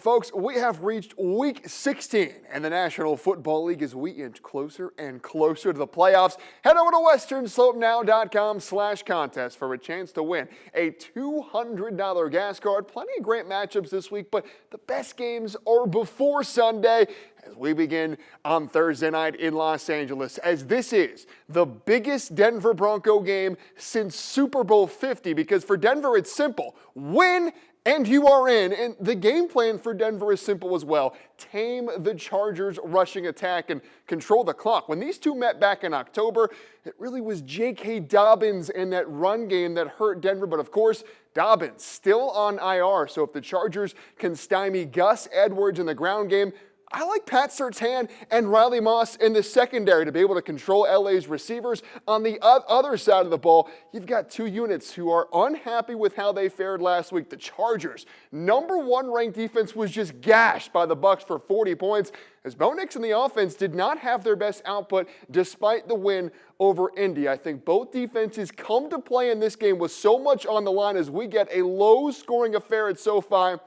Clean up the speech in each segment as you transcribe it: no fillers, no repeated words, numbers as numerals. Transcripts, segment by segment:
folks, we have reached Week 16 in the National Football League as we inch closer and closer to the playoffs. Head over to westernslopenow.com/contest for a chance to win a $200 gas card. Plenty of great matchups this week, but the best games are before Sunday as we begin on Thursday night in Los Angeles, as this is the biggest Denver Bronco game since Super Bowl 50, because for Denver it's simple: win and you are in. And the game plan for Denver is simple as well: tame the Chargers' rushing attack and control the clock. When these two met back in October, it really was J.K. Dobbins and that run game that hurt Denver. But of course, Dobbins still on IR. So if the Chargers can stymie Gus Edwards in the ground game, I like Pat Surtain and Riley Moss in the secondary to be able to control LA's receivers. On the other side of the ball, you've got two units who are unhappy with how they fared last week. The Chargers' #1 ranked defense was just gashed by the Bucs for 40 points, as Bo Nix and the offense did not have their best output despite the win over Indy. I think both defenses come to play in this game with so much on the line as we get a low-scoring affair at SoFi.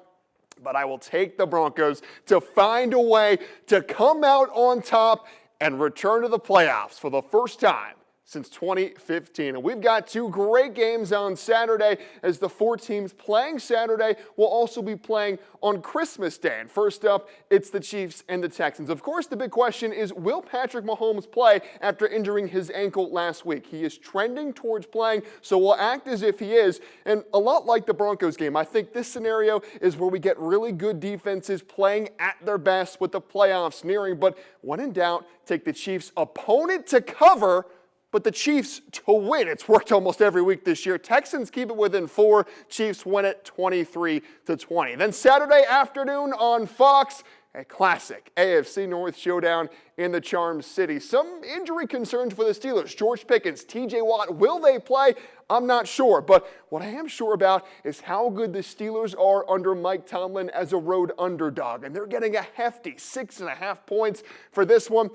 But I will take the Broncos to find a way to come out on top and return to the playoffs for the first time since 2015. And we've got two great games on Saturday, as the four teams playing Saturday will also be playing on Christmas Day. And first up, it's the Chiefs and the Texans. Of course, the big question is, will Patrick Mahomes play after injuring his ankle last week? He is trending towards playing, so we'll act as if he is. And a lot like the Broncos game, I think this scenario is where we get really good defenses playing at their best with the playoffs nearing. But when in doubt, take the Chiefs' opponent to cover, but the Chiefs to win. It's worked almost every week this year. Texans keep it within 4. Chiefs win it 23-20. Then Saturday afternoon on Fox, a classic AFC North showdown in the Charm City. Some injury concerns for the Steelers. George Pickens, TJ Watt, will they play? I'm not sure. But what I am sure about is how good the Steelers are under Mike Tomlin as a road underdog. And they're getting a hefty 6.5 points for this one.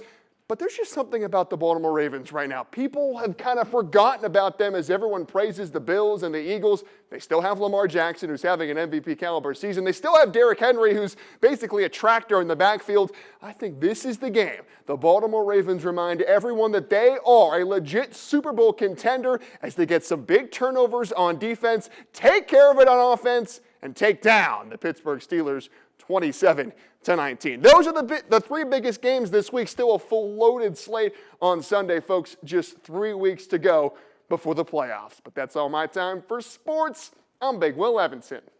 But there's just something about the Baltimore Ravens right now. People have kind of forgotten about them as everyone praises the Bills and the Eagles. They still have Lamar Jackson, who's having an MVP caliber season. They still have Derrick Henry, who's basically a tractor in the backfield. I think this is the game. The Baltimore Ravens remind everyone that they are a legit Super Bowl contender as they get some big turnovers on defense, take care of it on offense, and take down the Pittsburgh Steelers 27-19. Those are the three biggest games this week. Still a full loaded slate on Sunday, folks. Just 3 weeks to go before the playoffs. But that's all my time for sports. I'm Big Will Evanson.